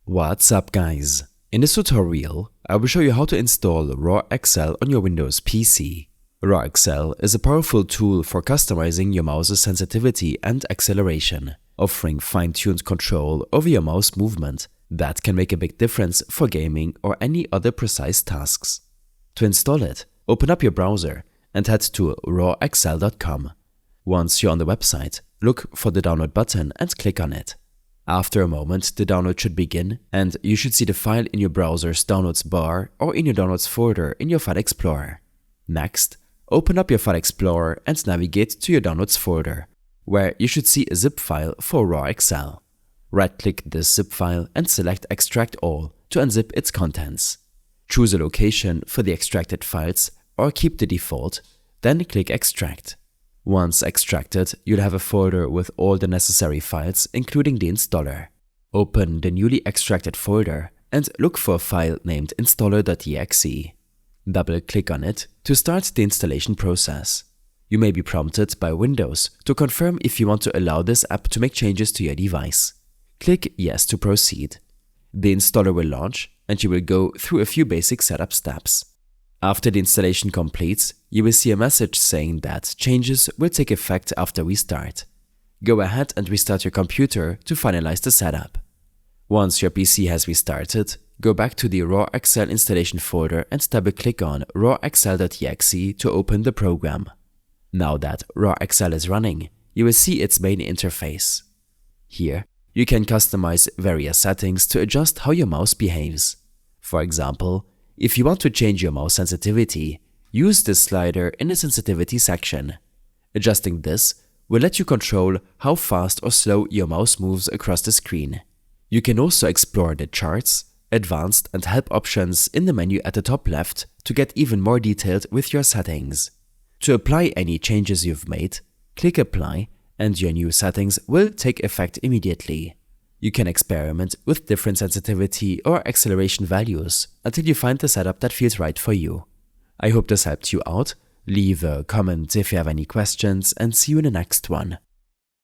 What's up guys? In this tutorial, I will show you how to install Raw Accel on your Windows PC. Raw Accel is a powerful tool for customizing your mouse's sensitivity and acceleration, offering fine-tuned control over your mouse movement that can make a big difference for gaming or any other precise tasks. To install it, open up your browser and head to RawAccel.com. Once you're on the website, look for the download button and click on it. After a moment, the download should begin and you should see the file in your browser's downloads bar or in your downloads folder in your File Explorer. Next, open up your File Explorer and navigate to your downloads folder, where you should see a zip file for Raw Accel. Right-click this zip file and select Extract All to unzip its contents. Choose a location for the extracted files or keep the default, then click Extract. Once extracted, you'll have a folder with all the necessary files, including the installer. Open the newly extracted folder and look for a file named installer.exe. Double-click on it to start the installation process. You may be prompted by Windows to confirm if you want to allow this app to make changes to your device. Click Yes to proceed. The installer will launch and you will go through a few basic setup steps. After the installation completes, you will see a message saying that changes will take effect after we start. Go ahead and restart your computer to finalize the setup. Once your PC has restarted, go back to the Raw Accel installation folder and double-click on RawAccel.exe to open the program. Now that Raw Accel is running, you will see its main interface. Here, you can customize various settings to adjust how your mouse behaves. For example, if you want to change your mouse sensitivity, use this slider in the sensitivity section. Adjusting this will let you control how fast or slow your mouse moves across the screen. You can also explore the charts, advanced and help options in the menu at the top left to get even more detailed with your settings. To apply any changes you've made, click Apply and your new settings will take effect immediately. You can experiment with different sensitivity or acceleration values until you find the setup that feels right for you. I hope this helped you out. Leave a comment if you have any questions and see you in the next one.